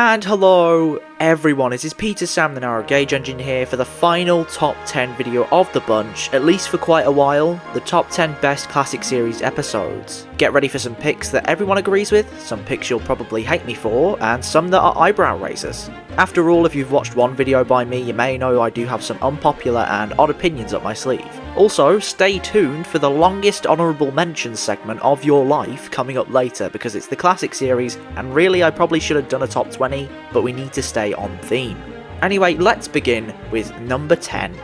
And hello everyone, it is Peter Sam the Narrow Gauge Engine here for the final top 10 video of the bunch, at least for quite a while, the top 10 best classic series episodes. Get ready for some picks that everyone agrees with, some picks you'll probably hate me for, and some that are eyebrow raisers. After all, if you've watched one video by me, you may know I do have some unpopular and odd opinions up my sleeve. Also, stay tuned for the longest honourable mentions segment of your life coming up later, because it's the classic series, and really I probably should have done a top 20, but we need to stay on theme. Anyway, let's begin with number 10,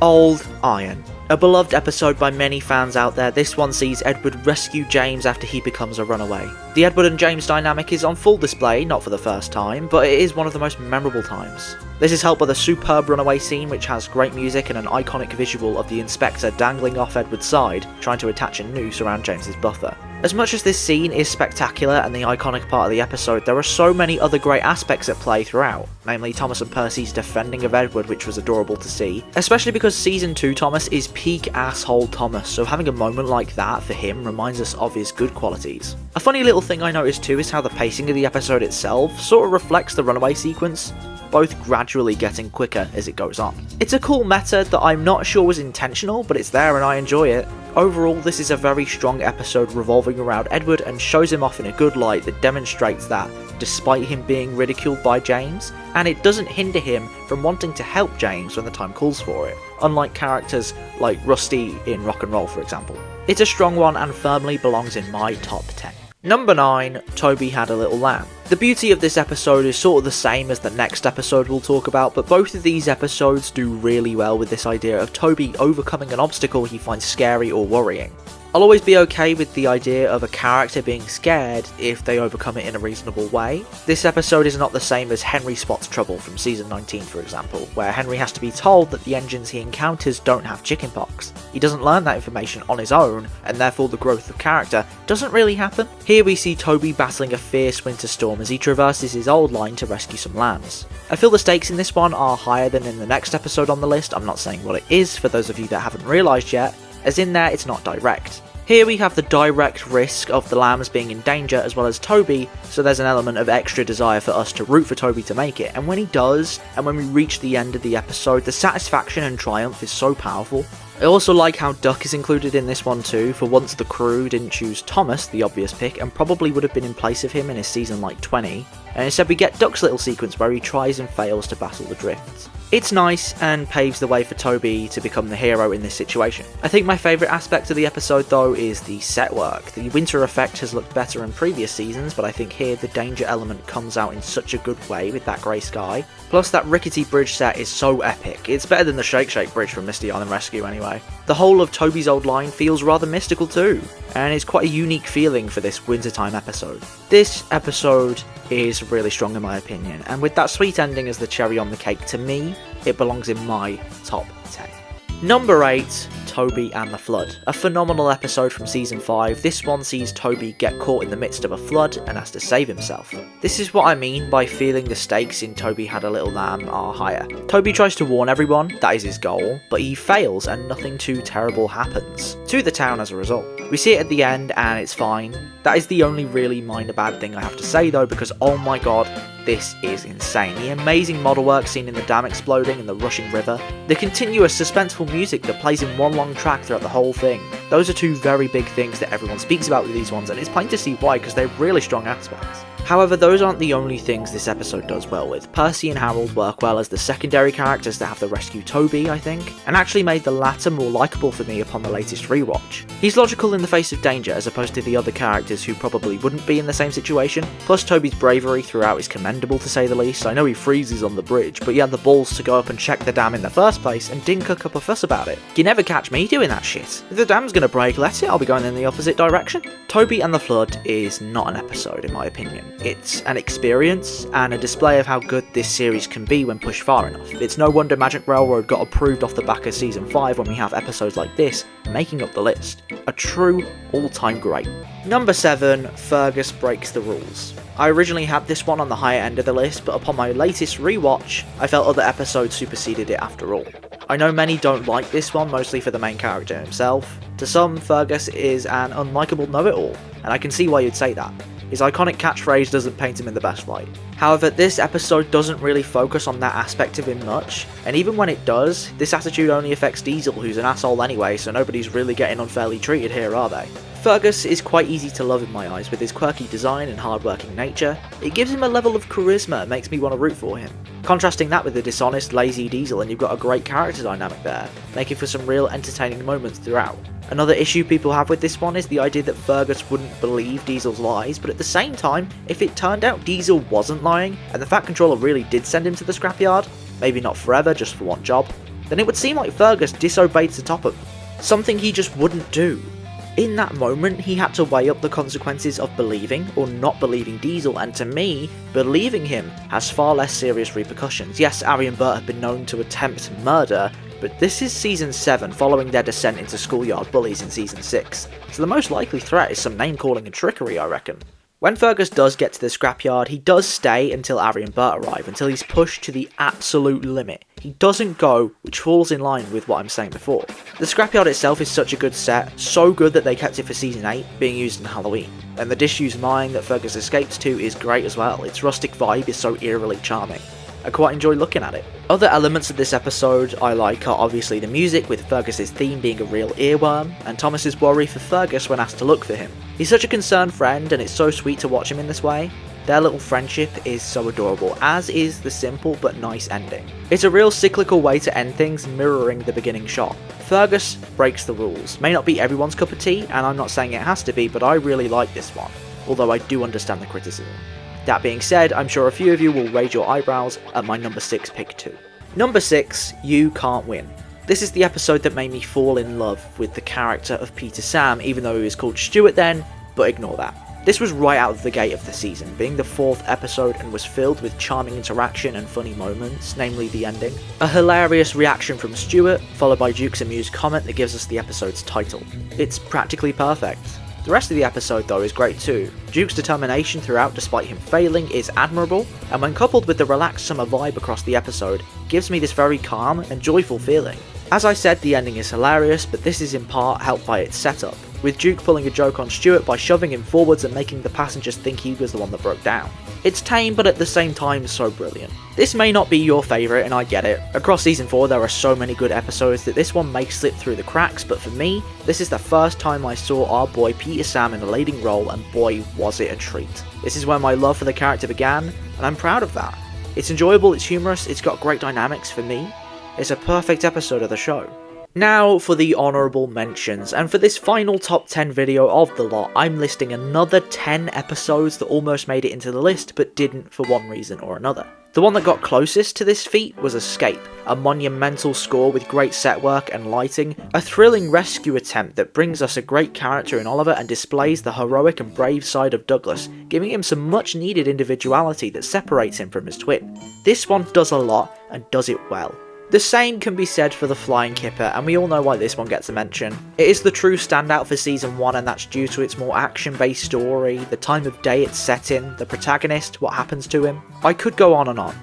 Old Iron. A beloved episode by many fans out there, this one sees Edward rescue James after he becomes a runaway. The Edward and James dynamic is on full display, not for the first time, but it is one of the most memorable times. This is helped by the superb runaway scene, which has great music and an iconic visual of the Inspector dangling off Edward's side, trying to attach a noose around James's buffer. As much as this scene is spectacular and the iconic part of the episode, there are so many other great aspects at play throughout, namely Thomas and Percy's defending of Edward, which was adorable to see, especially because Season 2 Thomas is peak asshole Thomas, so having a moment like that for him reminds us of his good qualities. A funny little thing I noticed too is how the pacing of the episode itself sort of reflects the runaway sequence, both gradually getting quicker as it goes on. It's a cool method that I'm not sure was intentional, but it's there and I enjoy it. Overall, this is a very strong episode revolving around Edward and shows him off in a good light that demonstrates that, despite him being ridiculed by James, and it doesn't hinder him from wanting to help James when the time calls for it, unlike characters like Rusty in Rock and Roll, for example. It's a strong one and firmly belongs in my top 10. Number 9, Toby Had a Little Lamb. The beauty of this episode is sort of the same as the next episode we'll talk about, but both of these episodes do really well with this idea of Toby overcoming an obstacle he finds scary or worrying. I'll always be okay with the idea of a character being scared if they overcome it in a reasonable way. This episode is not the same as Henry Spots Trouble from season 19, for example, where Henry has to be told that the engines he encounters don't have chickenpox. He doesn't learn that information on his own, and therefore the growth of character doesn't really happen. Here we see Toby battling a fierce winter storm as he traverses his old line to rescue some lambs. I feel the stakes in this one are higher than in the next episode on the list. I'm not saying what it is for those of you that haven't realised yet, as in there it's not direct. Here we have the direct risk of the lambs being in danger as well as Toby, so there's an element of extra desire for us to root for Toby to make it, and when he does, and when we reach the end of the episode, the satisfaction and triumph is so powerful. I also like how Duck is included in this one too. For once the crew didn't choose Thomas, the obvious pick, and probably would have been in place of him in his season like 20, and instead we get Duck's little sequence where he tries and fails to battle the drifts. It's nice and paves the way for Toby to become the hero in this situation. I think my favourite aspect of the episode though is the set work. The winter effect has looked better in previous seasons, but I think here the danger element comes out in such a good way with that grey sky. Plus that rickety bridge set is so epic. It's better than the Shake Shake bridge from Misty Island Rescue anyway. The whole of Toby's old line feels rather mystical too, and it's quite a unique feeling for this wintertime episode. This episode is really strong in my opinion, and with that sweet ending as the cherry on the cake, to me, it belongs in my top 10. Number 8, Toby and the Flood. A phenomenal episode from season 5. This one sees Toby get caught in the midst of a flood and has to save himself. This is what I mean by feeling the stakes in Toby Had a Little Lamb are higher. Toby tries to warn everyone, that is his goal, but he fails and nothing too terrible happens to the town as a result. We see it at the end and it's fine. That is the only really minor bad thing I have to say though, because oh my god, this is insane. The amazing model work seen in the dam exploding and the rushing river. The continuous suspenseful music that plays in one long track throughout the whole thing. Those are two very big things that everyone speaks about with these ones, and it's plain to see why, because they're really strong aspects. However, those aren't the only things this episode does well with. Percy and Harold work well as the secondary characters that have to rescue Toby, I think, and actually made the latter more likeable for me upon the latest rewatch. He's logical in the face of danger as opposed to the other characters who probably wouldn't be in the same situation, plus Toby's bravery throughout is commendable to say the least. I know he freezes on the bridge, but he had the balls to go up and check the dam in the first place and didn't cook up a fuss about it. You never catch me doing that shit. If the dam's gonna break, let it, I'll be going in the opposite direction. Toby and the Flood is not an episode in my opinion. It's an experience and a display of how good this series can be when pushed far enough. It's no wonder Magic Railroad got approved off the back of season 5 when we have episodes like this making up the list. A true all-time great. Number 7, Fergus Breaks the Rules. I originally had this one on the higher end of the list, but upon my latest rewatch, I felt other episodes superseded it after all. I know many don't like this one, mostly for the main character himself. To some, Fergus is an unlikable know-it-all, and I can see why you'd say that. His iconic catchphrase doesn't paint him in the best light. However, this episode doesn't really focus on that aspect of him much, and even when it does, this attitude only affects Diesel, who's an asshole anyway, so nobody's really getting unfairly treated here, are they? Fergus is quite easy to love in my eyes with his quirky design and hardworking nature. It gives him a level of charisma and makes me want to root for him. Contrasting that with the dishonest, lazy Diesel, and you've got a great character dynamic there, making for some real entertaining moments throughout. Another issue people have with this one is the idea that Fergus wouldn't believe Diesel's lies, but at the same time, if it turned out Diesel wasn't lying, and the Fat Controller really did send him to the scrapyard, maybe not forever, just for one job, then it would seem like Fergus disobeyed to top of him. Something he just wouldn't do. In that moment, he had to weigh up the consequences of believing or not believing Diesel, and to me, believing him has far less serious repercussions. Yes, Ari and Bert have been known to attempt murder, but this is Season 7 following their descent into schoolyard bullies in Season 6, so the most likely threat is some name-calling and trickery, I reckon. When Fergus does get to the scrapyard, he does stay until Ari and Bert arrive, until he's pushed to the absolute limit. He doesn't go, which falls in line with what I'm saying before. The scrapyard itself is such a good set, so good that they kept it for Season 8, being used in Halloween. And the disused mine that Fergus escapes to is great as well. Its rustic vibe is so eerily charming. I quite enjoy looking at it. Other elements of this episode I like are obviously the music, with Fergus's theme being a real earworm, and Thomas's worry for Fergus when asked to look for him. He's such a concerned friend, and it's so sweet to watch him in this way. Their little friendship is so adorable, as is the simple but nice ending. It's a real cyclical way to end things, mirroring the beginning shot. Fergus breaks the rules. May not be everyone's cup of tea, and I'm not saying it has to be, but I really like this one, although I do understand the criticism. That being said, I'm sure a few of you will raise your eyebrows at my number 6 pick too. Number 6, You Can't Win. This is the episode that made me fall in love with the character of Peter Sam, even though he was called Stuart then, but ignore that. This was right out of the gate of the season, being the 4th episode, and was filled with charming interaction and funny moments, namely the ending. A hilarious reaction from Stuart, followed by Duke's amused comment that gives us the episode's title. It's practically perfect. The rest of the episode though is great too. Duke's determination throughout despite him failing is admirable, and when coupled with the relaxed summer vibe across the episode, gives me this very calm and joyful feeling. As I said, the ending is hilarious, but this is in part helped by its setup, with Duke pulling a joke on Stuart by shoving him forwards and making the passengers think he was the one that broke down. It's tame, but at the same time so brilliant. This may not be your favourite, and I get it. Across Season 4 there are so many good episodes that this one may slip through the cracks, but for me, this is the first time I saw our boy Peter Sam in a leading role, and boy was it a treat. This is where my love for the character began, and I'm proud of that. It's enjoyable, it's humorous, it's got great dynamics for me. It's a perfect episode of the show. Now for the honourable mentions, and for this final top 10 video of the lot, I'm listing another 10 episodes that almost made it into the list but didn't for one reason or another. The one that got closest to this feat was Escape, a monumental score with great set work and lighting, a thrilling rescue attempt that brings us a great character in Oliver and displays the heroic and brave side of Douglas, giving him some much needed individuality that separates him from his twin. This one does a lot and does it well. The same can be said for The Flying Kipper, and we all know why this one gets a mention. It is the true standout for Season 1, and that's due to its more action-based story, the time of day it's set in, the protagonist, what happens to him. I could go on and on,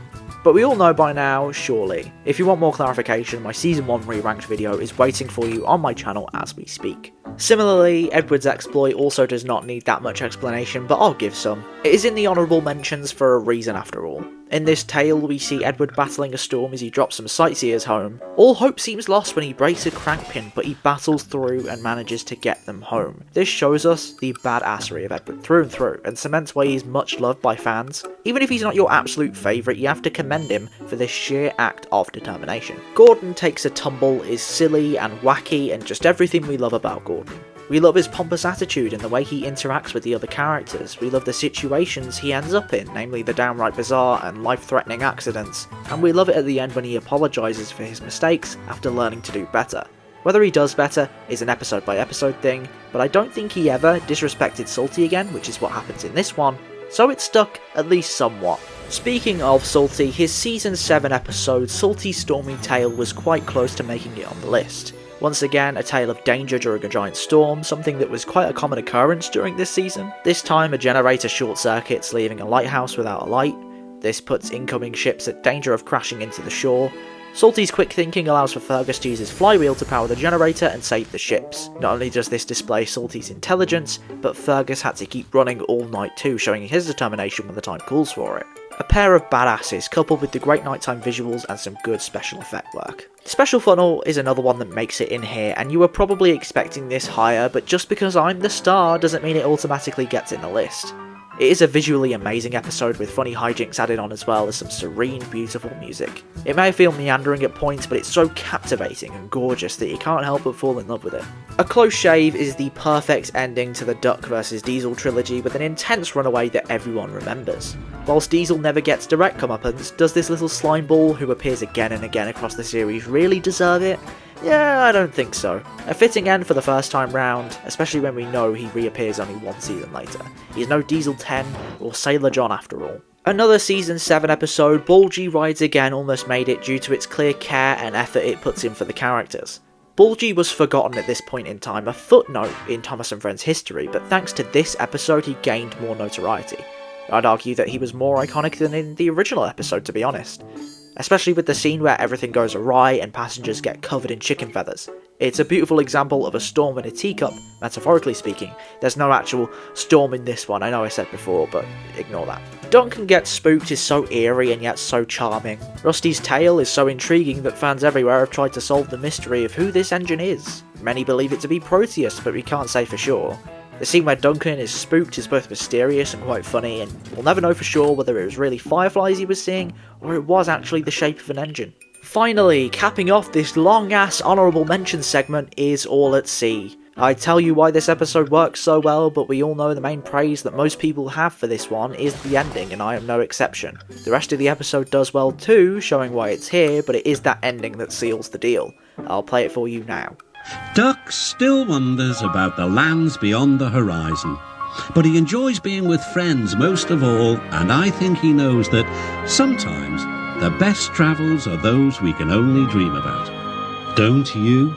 but we all know by now, surely. If you want more clarification, my Season 1 re-ranked video is waiting for you on my channel as we speak. Similarly, Edward's exploit also does not need that much explanation, but I'll give some. It is in the honourable mentions for a reason after all. In this tale, we see Edward battling a storm as he drops some sightseers home. All hope seems lost when he breaks a crank pin, but he battles through and manages to get them home. This shows us the badassery of Edward through and through, and cements why he's much loved by fans. Even if he's not your absolute favourite, you have to commend him for this sheer act of determination. Gordon takes a tumble, is silly and wacky, and just everything we love about Gordon. We love his pompous attitude and the way he interacts with the other characters. We love the situations he ends up in, namely the downright bizarre and life-threatening accidents. And we love it at the end when he apologises for his mistakes after learning to do better. Whether he does better is an episode by episode thing, but I don't think he ever disrespected Salty again, which is what happens in this one, so it stuck at least somewhat. Speaking of Salty, his Season 7 episode Salty's Stormy Tale was quite close to making it on the list. Once again, a tale of danger during a giant storm, something that was quite a common occurrence during this season. This time, a generator short circuits, leaving a lighthouse without a light. This puts incoming ships at danger of crashing into the shore. Salty's quick thinking allows for Fergus to use his flywheel to power the generator and save the ships. Not only does this display Salty's intelligence, but Fergus had to keep running all night too, showing his determination when the time calls for it. A pair of badasses, coupled with the great nighttime visuals and some good special effect work. Special Funnel is another one that makes it in here, and you were probably expecting this higher, but just because I'm the star doesn't mean it automatically gets in the list. It is a visually amazing episode with funny hijinks added on as well as some serene, beautiful music. It may feel meandering at points, but it's so captivating and gorgeous that you can't help but fall in love with it. A Close Shave is the perfect ending to the Duck vs Diesel trilogy with an intense runaway that everyone remembers. Whilst Diesel never gets direct comeuppance, does this little slime ball who appears again and again across the series really deserve it? Yeah, I don't think so. A fitting end for the first time round, especially when we know he reappears only one season later. He's no Diesel 10 or Sailor John after all. Another season 7 episode, Bulgy Rides Again almost made it due to its clear care and effort it puts in for the characters. Bulgy was forgotten at this point in time, a footnote in Thomas and Friends history, but thanks to this episode he gained more notoriety. I'd argue that he was more iconic than in the original episode, to be honest. Especially with the scene where everything goes awry and passengers get covered in chicken feathers. It's a beautiful example of a storm in a teacup, metaphorically speaking. There's no actual storm in this one, I know I said before, but ignore that. Duncan Gets Spooked is so eerie and yet so charming. Rusty's tale is so intriguing that fans everywhere have tried to solve the mystery of who this engine is. Many believe it to be Proteus, but we can't say for sure. The scene where Duncan is spooked is both mysterious and quite funny, and we'll never know for sure whether it was really fireflies he was seeing, or it was actually the shape of an engine. Finally, capping off this long-ass honourable mention segment is All at Sea. I tell you why this episode works so well, but we all know the main praise that most people have for this one is the ending, and I am no exception. The rest of the episode does well too, showing why it's here, but it is that ending that seals the deal. I'll play it for you now. Duck still wonders about the lands beyond the horizon, but he enjoys being with friends most of all, and I think he knows that sometimes the best travels are those we can only dream about. Don't you?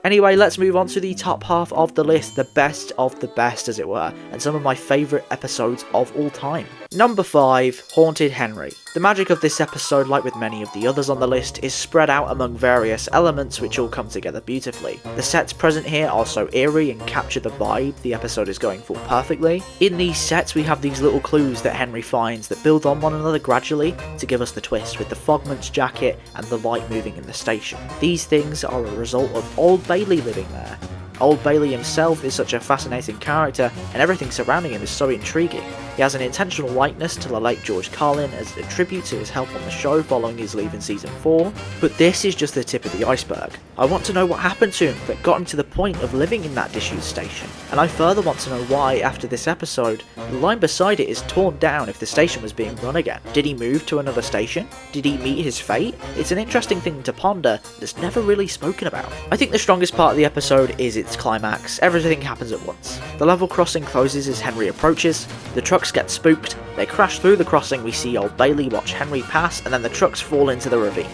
Anyway, let's move on to the top half of the list, the best of the best as it were, and some of my favourite episodes of all time. Number 5, Haunted Henry. The magic of this episode, like with many of the others on the list, is spread out among various elements which all come together beautifully. The sets present here are so eerie and capture the vibe the episode is going for perfectly. In these sets we have these little clues that Henry finds that build on one another gradually to give us the twist, with the Fogman's jacket and the light moving in the station. These things are a result of Old Bailey living there. Old Bailey himself is such a fascinating character, and everything surrounding him is so intriguing. He has an intentional likeness to the late George Carlin as a tribute to his help on the show following his leave in season 4, but this is just the tip of the iceberg. I want to know what happened to him that got him to the point of living in that disused station, and I further want to know why, after this episode, the line beside it is torn down if the station was being run again. Did he move to another station? Did he meet his fate? It's an interesting thing to ponder that's never really spoken about. I think the strongest part of the episode is its climax. Everything happens at once. The level crossing closes as Henry approaches, the trucks get spooked, they crash through the crossing, we see Old Bailey watch Henry pass, and then the trucks fall into the ravine.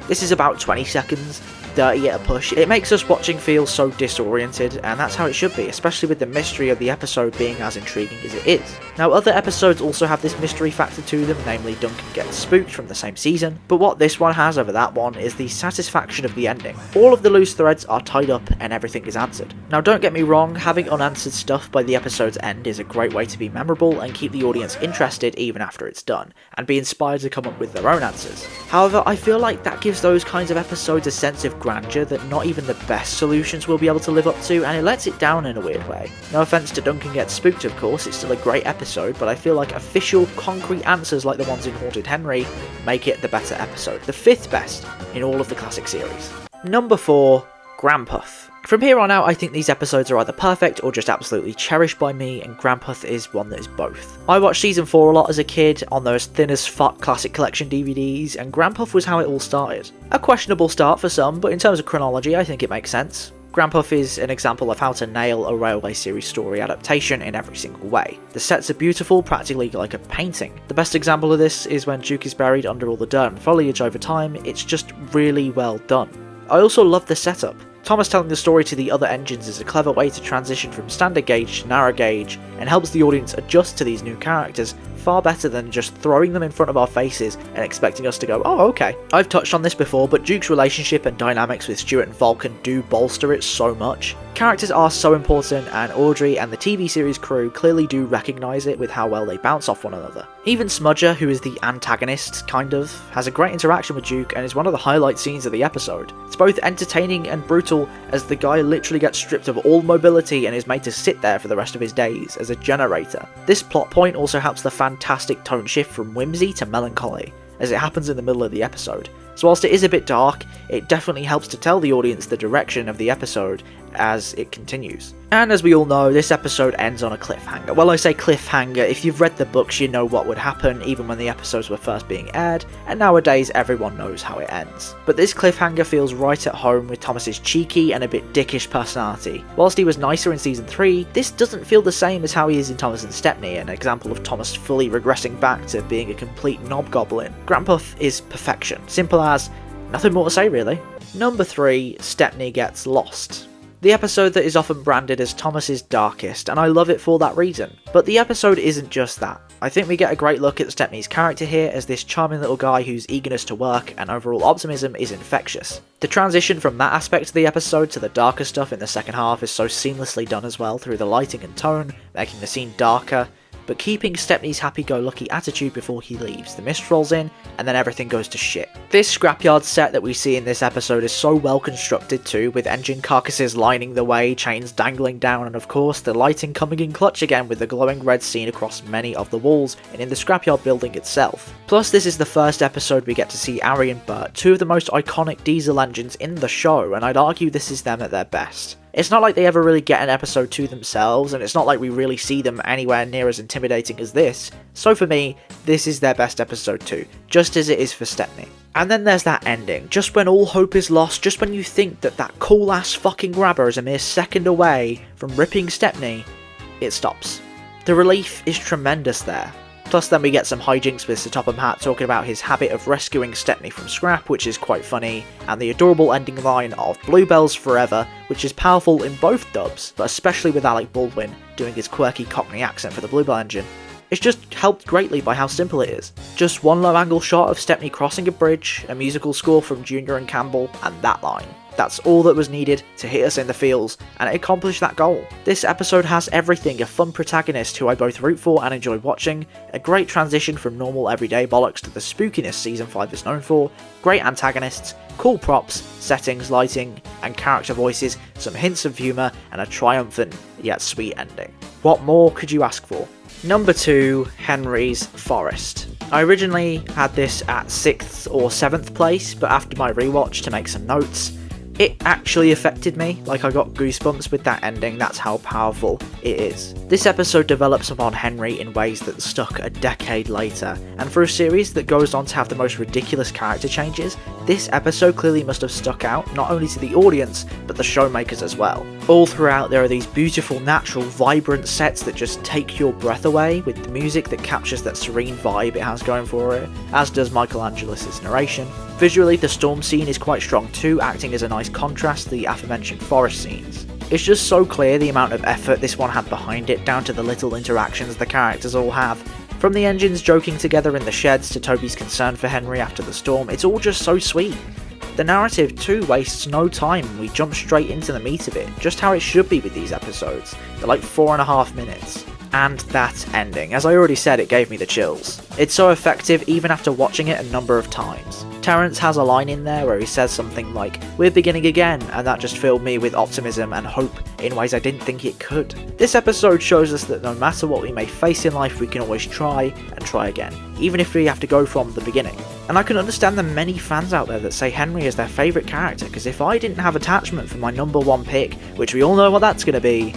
This is about 20 seconds, 30 at a push. It makes us watching feel so disoriented, and that's how it should be, especially with the mystery of the episode being as intriguing as it is. Now, other episodes also have this mystery factor to them, namely Duncan Gets Spooked from the same season, but what this one has over that one is the satisfaction of the ending. All of the loose threads are tied up and everything is answered. Now, don't get me wrong, having unanswered stuff by the episode's end is a great way to be memorable and keep the audience interested even after it's done, and be inspired to come up with their own answers. However, I feel like that gives those kinds of episodes a sense of grandeur that not even the best solutions will be able to live up to, and it lets it down in a weird way. No offense to Duncan Gets Spooked, of course, it's still a great episode, but I feel like official, concrete answers like the ones in Haunted Henry make it the better episode, the 5th best in all of the classic series. Number 4, Grandpuff. From here on out, I think these episodes are either perfect or just absolutely cherished by me, and Grandpuff is one that is both. I watched season 4 a lot as a kid on those thin as fuck classic collection DVDs, and Grandpuff was how it all started. A questionable start for some, but in terms of chronology, I think it makes sense. Grandpuff is an example of how to nail a Railway series story adaptation in every single way. The sets are beautiful, practically like a painting. The best example of this is when Duke is buried under all the dirt and foliage over time. It's just really well done. I also love the setup. Thomas telling the story to the other engines is a clever way to transition from standard gauge to narrow gauge, and helps the audience adjust to these new characters far better than just throwing them in front of our faces and expecting us to go, oh okay. I've touched on this before, but Duke's relationship and dynamics with Stuart and Vulcan do bolster it so much. Characters are so important, and Audrey and the TV series crew clearly do recognise it with how well they bounce off one another. Even Smudger, who is the antagonist, kind of, has a great interaction with Duke and is one of the highlight scenes of the episode. It's both entertaining and brutal, as the guy literally gets stripped of all mobility and is made to sit there for the rest of his days as a generator. This plot point also helps the fantastic tone shift from whimsy to melancholy, as it happens in the middle of the episode. So whilst it is a bit dark, it definitely helps to tell the audience the direction of the episode as it continues. And as we all know, this episode ends on a cliffhanger. Well, I say cliffhanger, if you've read the books you know what would happen even when the episodes were first being aired, and nowadays everyone knows how it ends. But this cliffhanger feels right at home with Thomas's cheeky and a bit dickish personality. Whilst he was nicer in season 3, this doesn't feel the same as how he is in Thomas and Stepney, an example of Thomas fully regressing back to being a complete knobgoblin. Grandpuff is perfection, simple as, nothing more to say really. Number 3, Stepney gets lost. The episode that is often branded as Thomas's darkest, and I love it for that reason. But the episode isn't just that. I think we get a great look at Stepney's character here as this charming little guy whose eagerness to work and overall optimism is infectious. The transition from that aspect of the episode to the darker stuff in the second half is so seamlessly done as well through the lighting and tone, making the scene darker, but keeping Stepney's happy-go-lucky attitude before he leaves. The mist rolls in, and then everything goes to shit. This scrapyard set that we see in this episode is so well constructed too, with engine carcasses lining the way, chains dangling down, and of course the lighting coming in clutch again with the glowing red seen across many of the walls and in the scrapyard building itself. Plus, this is the first episode we get to see Ari and Bert, two of the most iconic diesel engines in the show, and I'd argue this is them at their best. It's not like they ever really get an episode to themselves, and it's not like we really see them anywhere near as intimidating as this, so for me, this is their best episode too, just as it is for Stepney. And then there's that ending, just when all hope is lost, just when you think that that cool ass fucking grabber is a mere second away from ripping Stepney, it stops. The relief is tremendous there. Plus then we get some hijinks with Sir Topham Hatt talking about his habit of rescuing Stepney from scrap, which is quite funny, and the adorable ending line of Bluebells Forever, which is powerful in both dubs, but especially with Alec Baldwin doing his quirky Cockney accent for the Bluebell engine. It's just helped greatly by how simple it is. Just one low angle shot of Stepney crossing a bridge, a musical score from Junior and Campbell, and that line. That's all that was needed to hit us in the feels, and it accomplished that goal. This episode has everything: a fun protagonist who I both root for and enjoy watching, a great transition from normal everyday bollocks to the spookiness season 5 is known for, great antagonists, cool props, settings, lighting, and character voices, some hints of humour, and a triumphant yet sweet ending. What more could you ask for? Number 2, Henry's Forest. I originally had this at 6th or 7th place, but after my rewatch to make some notes, it actually affected me. Like, I got goosebumps with that ending, that's how powerful it is. This episode develops upon Henry in ways that stuck a decade later, and for a series that goes on to have the most ridiculous character changes, this episode clearly must have stuck out, not only to the audience, but the showmakers as well. All throughout there are these beautiful, natural, vibrant sets that just take your breath away, with the music that captures that serene vibe it has going for it, as does Michael Angelis' narration. Visually, the storm scene is quite strong too, acting as a nice contrast to the aforementioned forest scenes. It's just so clear the amount of effort this one had behind it, down to the little interactions the characters all have. From the engines joking together in the sheds to Toby's concern for Henry after the storm, it's all just so sweet. The narrative too wastes no time, we jump straight into the meat of it, just how it should be with these episodes. They're like 4.5 minutes. And that ending, as I already said, it gave me the chills. It's so effective even after watching it a number of times. Terrence has a line in there where he says something like, "We're beginning again," and that just filled me with optimism and hope in ways I didn't think it could. This episode shows us that no matter what we may face in life, we can always try and try again, even if we have to go from the beginning. And I can understand the many fans out there that say Henry is their favourite character, because if I didn't have attachment for my number 1 pick, which we all know what that's going to be,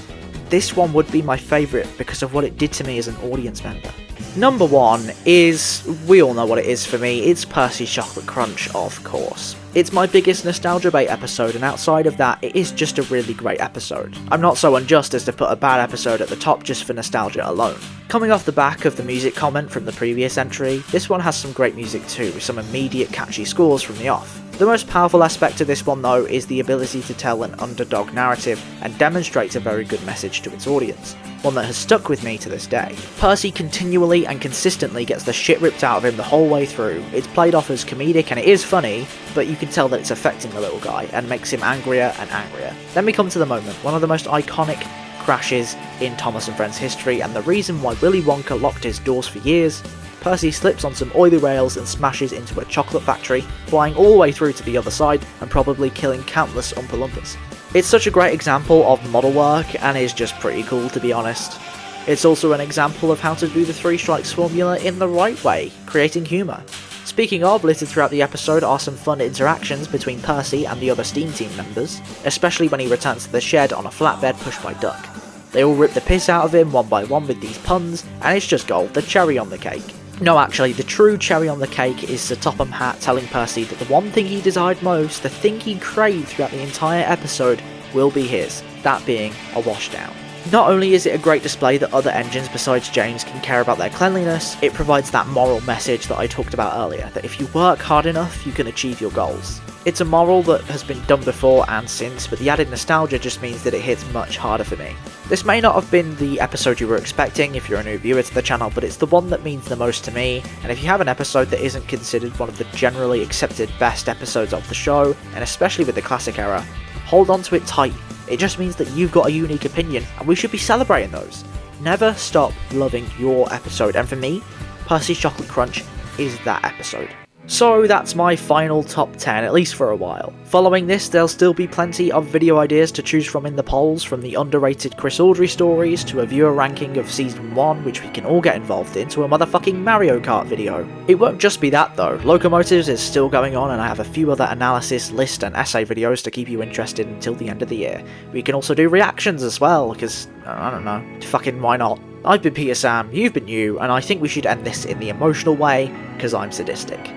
this one would be my favourite because of what it did to me as an audience member. Number 1 is, we all know what it is for me, it's Percy's Chocolate Crunch, of course. It's my biggest nostalgia bait episode, and outside of that, it is just a really great episode. I'm not so unjust as to put a bad episode at the top just for nostalgia alone. Coming off the back of the music comment from the previous entry, this one has some great music too, with some immediate catchy scores from the off. The most powerful aspect of this one though is the ability to tell an underdog narrative and demonstrates a very good message to its audience, one that has stuck with me to this day. Percy continually and consistently gets the shit ripped out of him the whole way through. It's played off as comedic and it is funny, but you can tell that it's affecting the little guy and makes him angrier and angrier. Then we come to the moment, one of the most iconic crashes in Thomas and Friends history, and the reason why Willy Wonka locked his doors for years. Percy slips on some oily rails and smashes into a chocolate factory, flying all the way through to the other side and probably killing countless Oompa Loompas. It's such a great example of model work and is just pretty cool, to be honest. It's also an example of how to do the Three Strikes formula in the right way, creating humour. Speaking of, littered throughout the episode are some fun interactions between Percy and the other Steam Team members, especially when he returns to the shed on a flatbed pushed by Duck. They all rip the piss out of him one by one with these puns, and it's just gold, the cherry on the cake. No, actually, the true cherry on the cake is Sir Topham Hatt telling Percy that the one thing he desired most, the thing he craved throughout the entire episode, will be his, that being a washdown. Not only is it a great display that other engines besides James can care about their cleanliness, it provides that moral message that I talked about earlier, that if you work hard enough, you can achieve your goals. It's a moral that has been done before and since, but the added nostalgia just means that it hits much harder for me. This may not have been the episode you were expecting if you're a new viewer to the channel, but it's the one that means the most to me, and if you have an episode that isn't considered one of the generally accepted best episodes of the show, and especially with the classic era, hold on to it tight. It just means that you've got a unique opinion, and we should be celebrating those. Never stop loving your episode, and for me, Percy's Chocolate Crunch is that episode. So that's my final top 10, at least for a while. Following this, there'll still be plenty of video ideas to choose from in the polls, from the underrated Chris Aldry stories, to a viewer ranking of Season 1, which we can all get involved in, to a motherfucking Mario Kart video. It won't just be that though, Locomotives is still going on, and I have a few other analysis, list and essay videos to keep you interested until the end of the year. We can also do reactions as well, because, I don't know, fucking why not? I've been Peter Sam, you've been you, and I think we should end this in the emotional way, because I'm sadistic.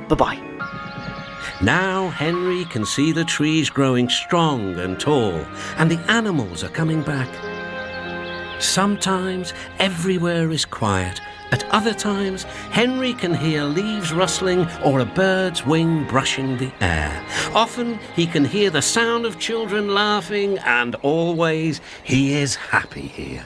Bye-bye. Now Henry can see the trees growing strong and tall, and the animals are coming back. Sometimes everywhere is quiet. At other times, Henry can hear leaves rustling or a bird's wing brushing the air. Often he can hear the sound of children laughing, and always he is happy here.